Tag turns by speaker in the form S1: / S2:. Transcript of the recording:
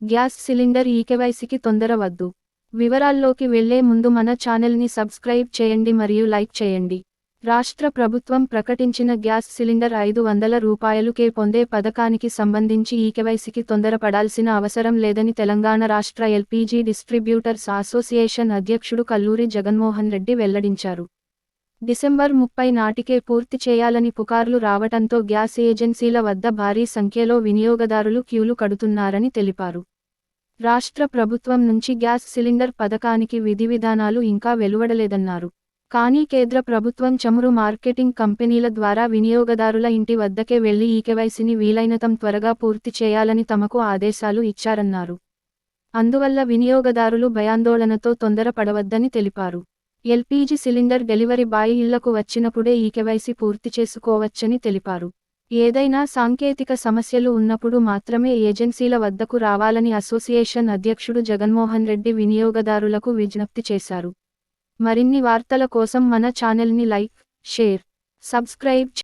S1: Gas cylinder ఈకేవైసీకి తొందర వద్దు. వివరాల్లోకి వెళ్లే ముందు మన ఛానల్ని సబ్స్క్రైబ్ చేయండి మరియు లైక్ చేయండి. రాష్ట్ర ప్రభుత్వం ప్రకటించిన గ్యాస్ సిలిండర్ 500 రూపాయలుకే పొందే పథకానికి సంబంధించి ఈకేవైసీకి తొందరపడాల్సిన అవసరం లేదని తెలంగాణ రాష్ట్ర ఎల్పీజీ డిస్ట్రిబ్యూటర్స్ అసోసియేషన్ అధ్యక్షుడు కల్లూరి జగన్మోహన్ రెడ్డి వెల్లడించారు. డిసెంబర్ 30 నాటికే పూర్తి చేయాలని పుకార్లు రావటంతో గ్యాస్ ఏజెన్సీల వద్ద భారీ సంఖ్యలో వినియోగదారులు క్యూలు కడుతున్నారని తెలిపారు. రాష్ట్ర ప్రభుత్వం నుంచి గ్యాస్ సిలిండర్ పథకానికి విధివిధానాలు ఇంకా వెలువడలేదన్నారు. కానీ కేంద్ర ప్రభుత్వం చమురు మార్కెటింగ్ కంపెనీల ద్వారా వినియోగదారుల ఇంటి వద్దకే వెళ్లి ఈకేవైసీని వీలైనంత త్వరగా పూర్తి చేయాలని తమకు ఆదేశాలు ఇచ్చారన్నారు. అందువల్ల వినియోగదారులు భయాందోళనతో తొందరపడవద్దని తెలిపారు. ఎల్పీజీ సిలిండర్ డెలివరీ బాయ్ ఇళ్లకు వచ్చినప్పుడే ఈకేవైసీ పూర్తి చేసుకోవచ్చని తెలిపారు. ఏదైనా సాంకేతిక సమస్యలు ఉన్నప్పుడు మాత్రమే ఏజెన్సీల వద్దకు రావాలని అసోసియేషన్ అధ్యక్షుడు జగన్మోహన్ రెడ్డి వినియోగదారులకు విజ్ఞప్తి చేశారు. మరిన్ని వార్తల కోసం మన ఛానల్ని లైక్, షేర్, సబ్స్క్రైబ్